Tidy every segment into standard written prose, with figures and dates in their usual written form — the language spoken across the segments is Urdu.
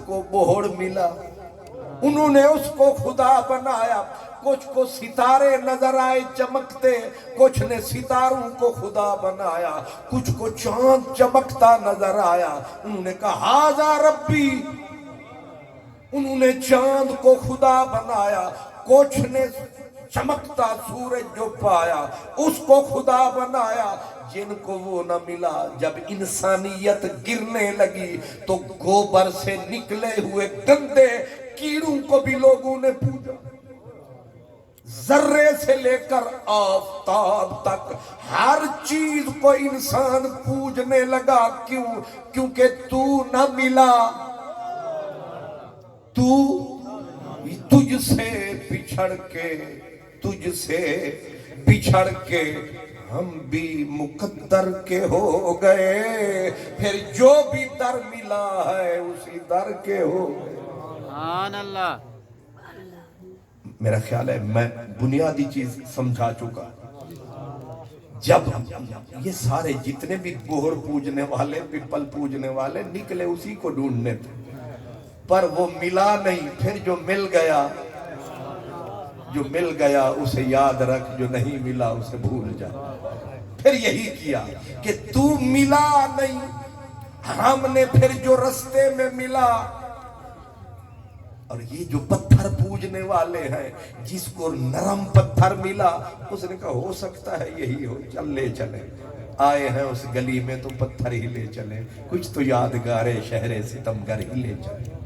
کو بہڑ ملا، انہوں نے اس کو خدا بنایا۔ کچھ کو ستارے نظر آئے چمکتے، کچھ نے ستاروں کو خدا بنایا، کچھ کو چاند چمکتا نظر آیا، انہوں نے کہا ہاذا ربی، انہوں نے چاند کو خدا بنایا۔ کچھ نے چمکتا سورج جو پایا اس کو خدا بنایا۔ جن کو وہ نہ ملا، جب انسانیت گرنے لگی تو گوبر سے نکلے ہوئے گندے کیڑوں کو بھی لوگوں نے پوجا، ذرے سے لے کر آفتاب تک ہر چیز کو انسان پوجنے لگا۔ کیوں؟ کیونکہ تو نہ ملا، تو تجھ سے بچھڑ کے ہم بھی مقدر کے ہو گئے، پھر جو بھی در ملا ہے اسی در کے ہو گئے۔ سبحان اللہ۔ میرا خیال ہے میں بنیادی چیز سمجھا چکا۔ جب یہ سارے جتنے بھی بہڑ پوجنے والے، پپل پوجنے والے نکلے اسی کو ڈھونڈنے تھے، پر وہ ملا نہیں۔ پھر جو مل گیا اسے یاد رکھ، جو نہیں ملا اسے بھول جا۔ پھر یہی کیا کہ تو ملا نہیں، ہم نے پھر جو رستے میں ملا۔ اور یہ جو پتھر پوجنے والے ہیں، جس کو نرم پتھر ملا، اس نے کہا ہو سکتا ہے یہی ہو، چل لے چلے۔ آئے ہیں اس گلی میں تو پتھر ہی لے چلے، کچھ تو یادگار شہر ستمگر ہی لے چلے۔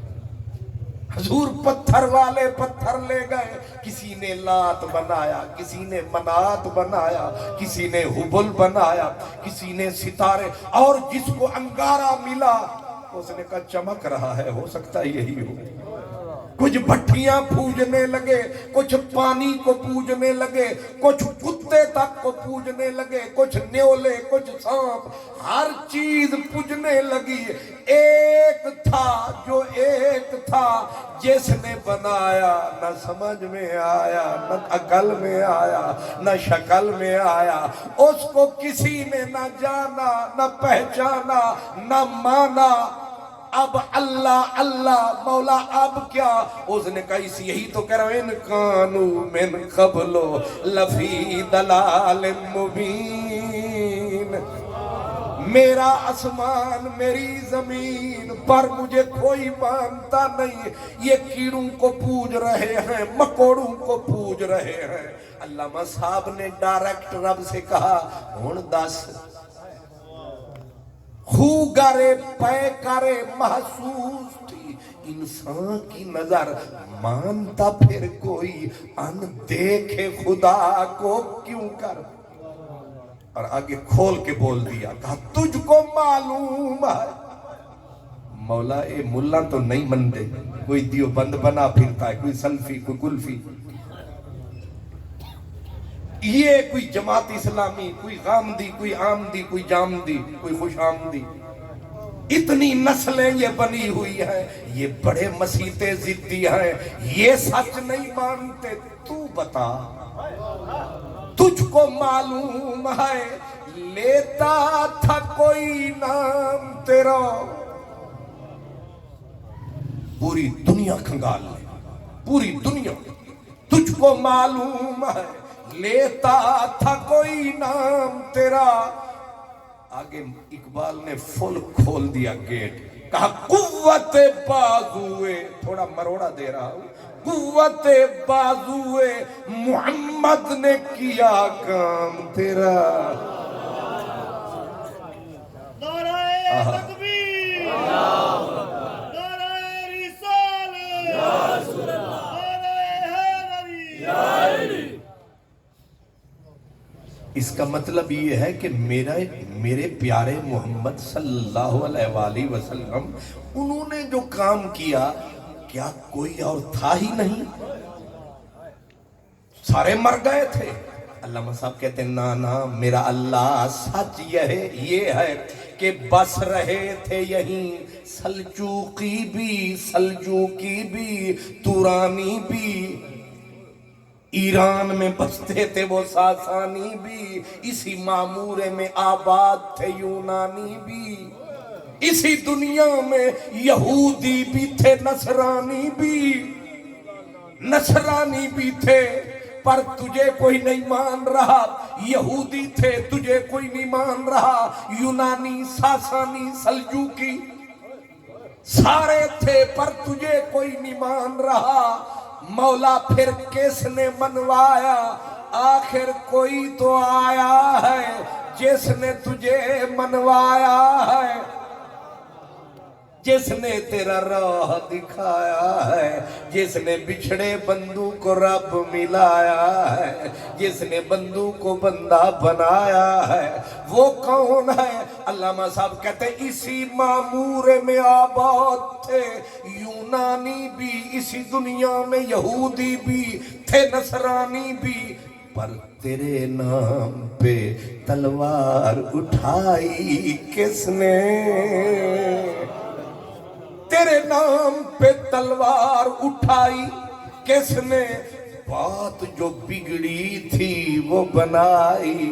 حضور پتھر والے پتھر لے گئے، کسی نے لات بنایا، کسی نے منات بنایا، کسی نے حبل بنایا، کسی نے ستارے، اور جس کو انگارہ ملا اس نے کہا چمک رہا ہے، ہو سکتا ہے یہی ہو۔ کچھ بھٹیاں پوجنے لگے، کچھ پانی کو پوجنے لگے، کچھ کتے تک کو پوجنے لگے، کچھ نیولے، کچھ سانپ، ہر چیز پوجنے لگی۔ ایک تھا جس نے بنایا، نہ سمجھ میں آیا، نہ عقل میں آیا، نہ شکل میں آیا، اس کو کسی نے نہ جانا، نہ پہچانا، نہ مانا۔ اب اللہ اللہ مولا، اب کیا؟ اس نے کہا اس یہی تو کہہ رہا ہوں، ان کانوا من قبل لفی ضلال مبین۔ میرا آسمان، میری زمین پر مجھے کوئی مانتا نہیں، یہ کیڑوں کو پوج رہے ہیں، مکوڑوں کو پوج رہے ہیں۔ علامہ صاحب نے ڈائریکٹ رب سے کہا ہن دس، خوگارے پیکارے محسوس تھی انسان کی نظر، مانتا پھر کوئی ان دیکھے خدا کو کیوں کر۔ اور آگے کھول کے بول دیا، کہا تجھ کو معلوم ہے۔ مولا اے ملا تو نہیں مندے، کوئی دیوبند بنا پھرتا ہے، کوئی سلفی، کوئی کلفی، یہ کوئی جماعت اسلامی، کوئی غامدی، کوئی آمدی، کوئی جامدی، کوئی خوش آمدی، اتنی نسلیں یہ بنی ہوئی ہیں، یہ بڑے مسیحتے ضدی ہیں، یہ سچ نہیں مانتے۔ تو بتا تجھ کو معلوم ہے، لیتا تھا کوئی نام تیرا، پوری دنیا کھنگال لے، پوری دنیا۔ تجھ کو معلوم ہے، لیتا تھا کوئی نام تیرا۔ آگے اقبال نے فل کھول دیا گیٹ، کہا قوت بازوئے، تھوڑا مروڑا دے رہا ہوں، قوت بازوئے محمد نے کیا کام تیرا۔ نعرہ تکبیر، نعرہ رسالت، نعرہ حیدری۔ اس کا مطلب یہ ہے کہ میرے پیارے محمد صلی اللہ علیہ وآلہ وسلم، انہوں نے جو کام کیا، کیا کوئی اور تھا ہی نہیں؟ سارے مر گئے تھے۔ علامہ صاحب کہتے ہیں نا میرا اللہ سچ یہ ہے کہ بس رہے تھے یہیں سلجوقی بھی تورانی بھی، ایران میں بستے تھے وہ ساسانی بھی، اسی معمورے میں آباد تھے یونانی بھی، اسی دنیا میں یہودی بھی تھے، نصرانی بھی تھے، پر تجھے کوئی نہیں مان رہا۔ یہودی تھے، تجھے کوئی نہیں مان رہا۔ یونانی، ساسانی، سلجوکی سارے تھے، پر تجھے کوئی نہیں مان رہا۔ مولا پھر کس نے منوایا؟ آخر کوئی تو آیا ہے جس نے تجھے منوایا ہے، جس نے تیرا راہ دکھایا ہے، جس نے بچھڑے بندوں کو رب ملایا ہے، جس نے بندوں کو بندہ بنایا ہے، وہ کون ہے؟ علامہ صاحب کہتے ہیں اسی معمور میں آباد تھے یونانی بھی، اسی دنیا میں یہودی بھی تھے، نصرانی بھی، پر تیرے نام پہ تلوار اٹھائی کس نے؟ تیرے نام پہ تلوار اٹھائی کس نے؟ بات جو بگڑی تھی وہ بنائی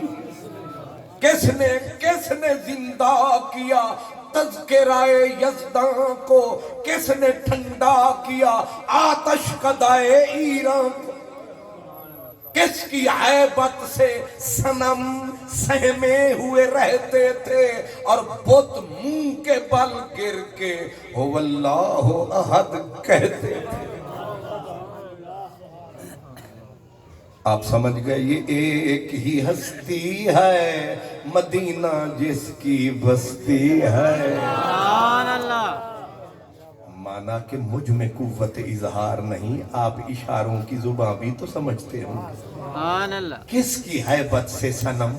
کس نے؟ کس نے زندہ کیا تذکرہ یزداں کو؟ کس نے ٹھنڈا کیا آتش قدائے ایران کو؟ کس کی عیبت سے صنم سہمے ہوئے رہتے تھے اور بت منہ کے بل گر کے او اللہ احد کہتے تھے؟ آپ سمجھ گئے یہ ایک ہی ہستی ہے، مدینہ جس کی بستی ہے۔ سبحان اللہ۔ مانا کہ مجھ میں قوت اظہار نہیں، آپ اشاروں کی زبان بھی تو سمجھتے ہوں۔ سبحان اللہ۔ کس کی حیبت سے صنم،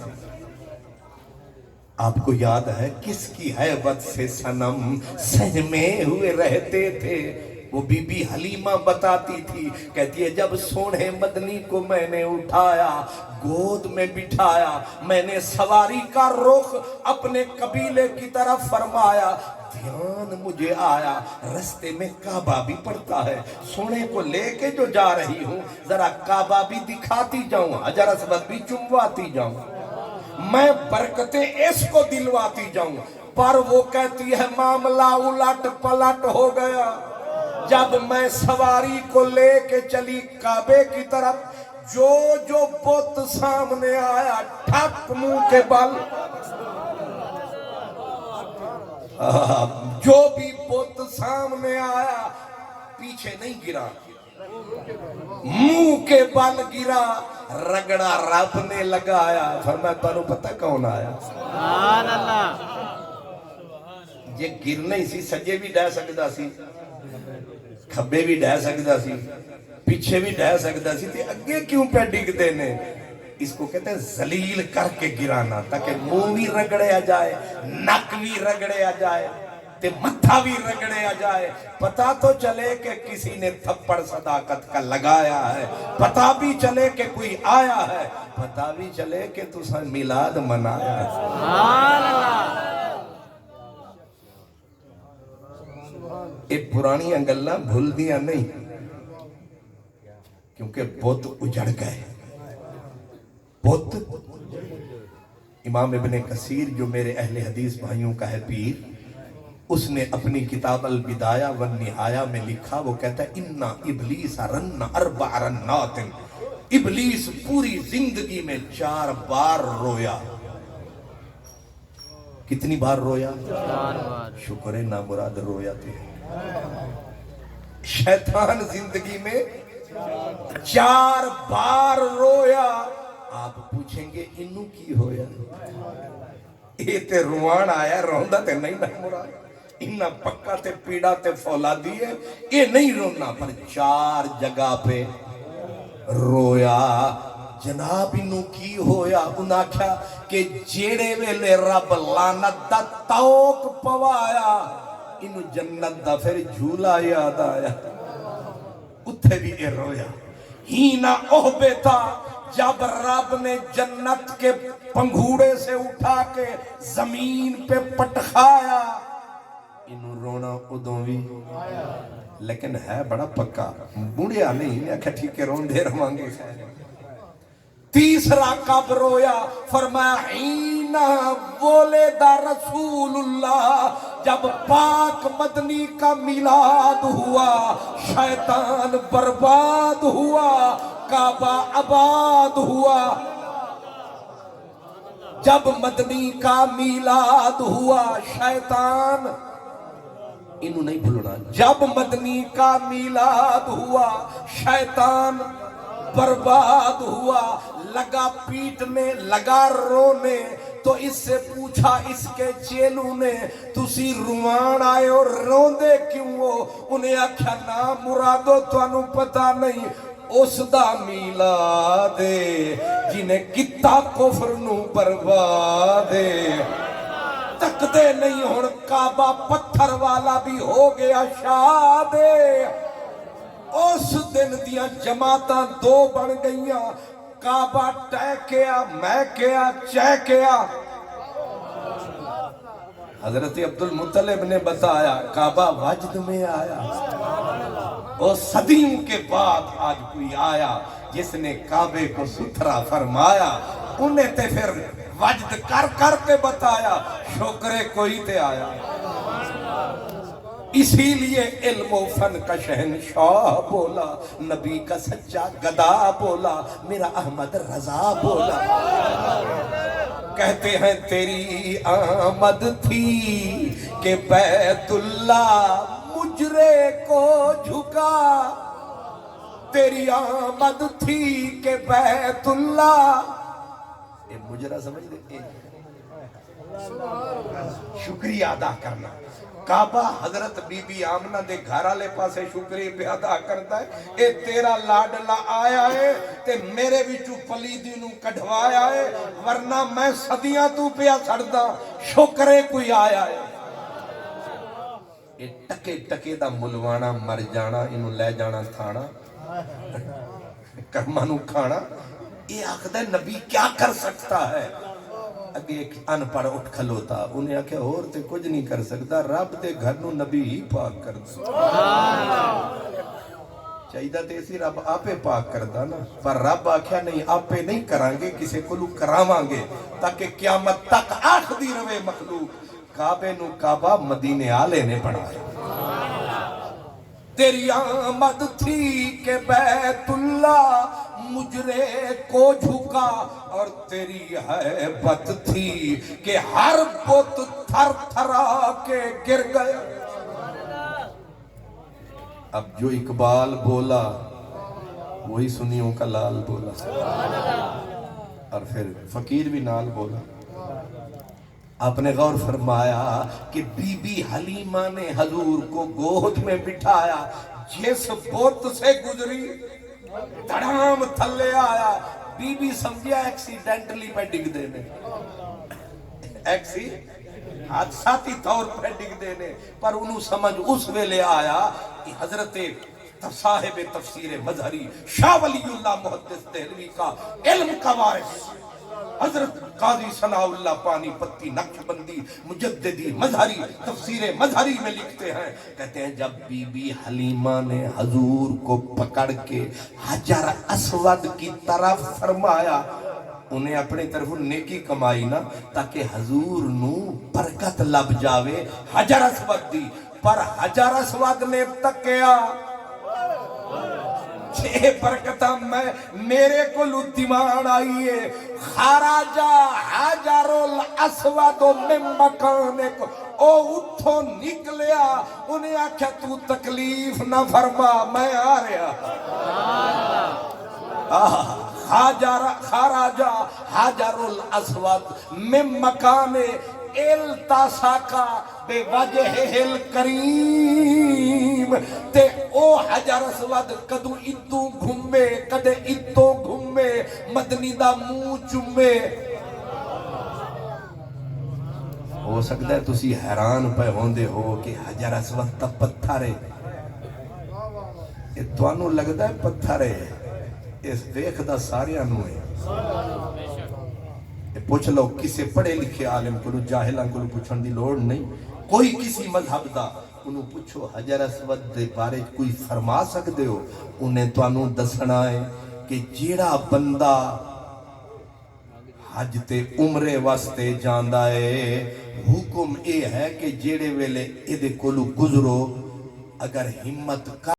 آپ کو یاد ہے کس کی حیبت سے صنم سہمے ہوئے رہتے تھے؟ وہ بی بی حلیمہ بتاتی تھی، کہتی ہے جب سونے مدنی کو میں نے اٹھایا، گود میں بٹھایا، میں نے سواری کا رخ اپنے قبیلے کی طرف فرمایا، دھیان مجھے آیا رستے میں کعبہ بھی پڑتا ہے، سونے کو لے کے جو جا رہی ہوں ذرا کعبہ بھی دکھاتی جاؤں، حجر اسود بھی چمواتی جاؤں، میں برکتیں اس کو دلواتی جاؤں۔ پر وہ کہتی ہے معاملہ الٹ پلٹ ہو گیا، جب میں سواری کو لے کے چلی کعبے کی طرف، جو بت سامنے آیا ٹھک منہ کے بل، جو بھی بت سامنے آیا پیچھے نہیں گرا، منہ کے بل گرا، رگڑا رب نے لگایا۔ فرمایا تانوں پتہ کون آیا؟ سبحان اللہ۔ یہ گر نہیں سی، سجے بھی ڈہ سکدا سی، کھبے بھی ڈہ سکدا سی، پیچھے بھی ڈہ سکدا سی، تے اگے کیوں پہ ڈگدے نے؟ اس کو کہتے ہیں ذلیل کر کے گرانا، تاکہ منہ بھی رگڑیا جائے، نک بھی رگڑیا جائے، تے متھا بھی رگڑیا جائے، پتہ تو چلے کہ کسی نے تھپڑ صداقت کا لگایا ہے، پتہ بھی چلے کہ کوئی آیا ہے، پتہ بھی چلے کہ تساں میلاد منایا ہے۔ سبحان اللہ۔ ایک پرانی گلاں بھول دیا نہیں، کیونکہ بت اجڑ گئے، بت۔ امام ابن کثیر جو میرے اہل حدیث بھائیوں کا ہے پیر، اس نے اپنی کتاب البدایہ والنہایہ میں لکھا، وہ کہتا ہے اِنَّ ابلیس رن اربع رنات، ابلیس پوری زندگی میں 4 بار رویا۔ کتنی بار رویا؟ 4 بار۔ شکر ہے نامراد رویا تھے۔ شیطان زندگی میں 4 بار رویا۔ آپ پوچھیں گے انہوں کی ہویا؟ یہ تے روان آیا، روندہ تے نہیں نہ مراد، انہاں پکا تے پیڑا تے فولادی ہے، یہ نہیں رونا، پر 4 جگہ پہ رویا۔ جناب انہوں کی ہویا؟ انہاں کیا کہ جیڑے ویلے رب لعنت دا توق پوایا، انہوں جنت دا پھر جھولا یاد آیا، اتھے بھی اے رویا۔ ہی نہ احبتا، جب رب نے جنت کے پنگھوڑے سے اٹھا کے زمین پہ پٹخایا، انہوں رونا ادوں بھی، لیکن ہے بڑا پکا، بوڑھیا نہیں ہے کہ ٹھیک ہے رون دے روانگے۔ تیسرا کب رویا؟ فرمایا حین ولد رسول اللہ، جب پاک مدنی کا میلاد ہوا شیطان برباد ہوا کعبہ آباد ہوا جب مدنی کا میلاد ہوا شیطان انہوں نہیں بھولنا جب مدنی کا میلاد ہوا شیطان برباد ہوا لگا پیٹنے لگا رونے تو اس سے پوچھا اس کے چیلوں نے تسی روان آئے اور روندے کیوں ہو انہیں آکھیا نا مرادو تو انہوں پتہ نہیں اس دا میلاد جنہیں کتا کفر نو بربادے تک دے نہیں ہون کعبہ پتھر والا بھی ہو گیا شادے اس دن دیاں جماعتاں دو بن گئیاں کعبہ ٹہ کیا میں کیا چہ کیا حضرت عبدالمطلب نے بتایا کعبہ وجد میں آیا اور صدیوں کے بعد آج کوئی آیا جس نے کعبے کو ستھرا فرمایا انہیں تے پھر وجد کر کر کے بتایا شکرے کوئی تے آیا اسی لیے علم و فن کا شہنشاہ بولا نبی کا سچا گدا بولا میرا احمد رضا بولا کہتے ہیں تیری آمد تھی کہ بیت اللہ مجرے کو جھکا تیری آمد تھی کہ بیت اللہ یہ مجرہ سمجھ دے شکریہ ادا کرنا کعبہ حضرت بی بی آمنہ دے گھر لے پاسے شکریہ پہ ادا کرتا ہے اے تیرا لاڈلا آیا ہے تے میرے وچوں پلیدی نو کڈھوایا ہے ورنہ میں صدیاں تو پیا سڑدا شکرے کوئی آیا ہے اے ٹکے ٹکے دا ملوانا مر جانا انہوں لے جانا تھانا کرمہ نو کھانا یہ آخدہ نبی کیا کر سکتا ہے اگے ایک ان پڑھ اٹھ کھلوتا انہیں آکھے اور تے کچھ نہیں کر سکتا رب دے گھر نو نبی ہی پاک کر دو چاہیدہ تے اسی رب آپے پاک کر دا نا پر رب آکھیا نہیں آپے نہیں کرانگے کسے کلو کراوانگے تاکہ قیامت تک آخدی روے مخلوق کعبے نو کعبہ مدینے آلے نے پڑھایا تیری آمد تھی کہ بیت اللہ مجرے کو جھکا اور تیری حیبت تھی کہ ہر بت تھر تھرا کے گر گیا اب جو اقبال بولا وہی سنیوں کا لال بولا اور پھر فقیر بھی نال بولا آپ نے غور فرمایا کہ بی بی حلیمہ نے حضور کو گود میں بٹھایا جس بت سے گزری دھڑام تھلے آیا بی بی سمجھیا ایکسیڈنٹلی پہ ڈگ دینے حادثاتی طور پہ ڈگ دینے پر انہوں سمجھ اس ویلے آیا کہ حضرت صاحب تفسیر مظہری شاہ ولی اللہ محدث دہلوی کا علم کا وارث حضرت قاضی ثناء اللہ پانی پتی نقشبندی مجددی مظہری تفسیر مظہری میں لکھتے ہیں کہتے ہیں جب بی بی حلیمہ نے حضور کو پکڑ کے حجر اسود کی طرف فرمایا انہیں اپنی طرف نیکی کمائی نا تاکہ حضور نو برکت لب جاوے حجر اسود دی پر حجر اسود نے تکیا چھے برکتہ میں میرے کو لدیمان آئیے خراجہ حجر الاسود من مکانے کو او اٹھو نکلیا انہیں آکھا تو تکلیف نہ فرما میں آ رہا خراجہ حجر الاسود من مکانے التاساکا بے وجہ الکریم تے او حجر اسود کدو اتو گھومے کدے اتو گھومے مدنی دا منہ چومے ہو سکتا ہے تسی حیران پہ ہوندے ہو کہ حجر اسود تا پتھر ہے یہ توانو لگتا ہے پتھر ہے اس دیکھ دا سارے انو ہے پوچھ لو کسے پڑھے لکھے عالم کو جاہلان کو پوچھن دی لوڑ نہیں کوئی کسی مذہب دا انہوں پوچھو حجر اسود دے بارے کوئی فرما سکتے ہو انہیں تو انہوں دسنا ہے کہ جیڑا بندہ حج تے عمرے واسطے جاندا ہے حکم اے ہے کہ جیڑے ویلے ادے کولو گزرو اگر ہمت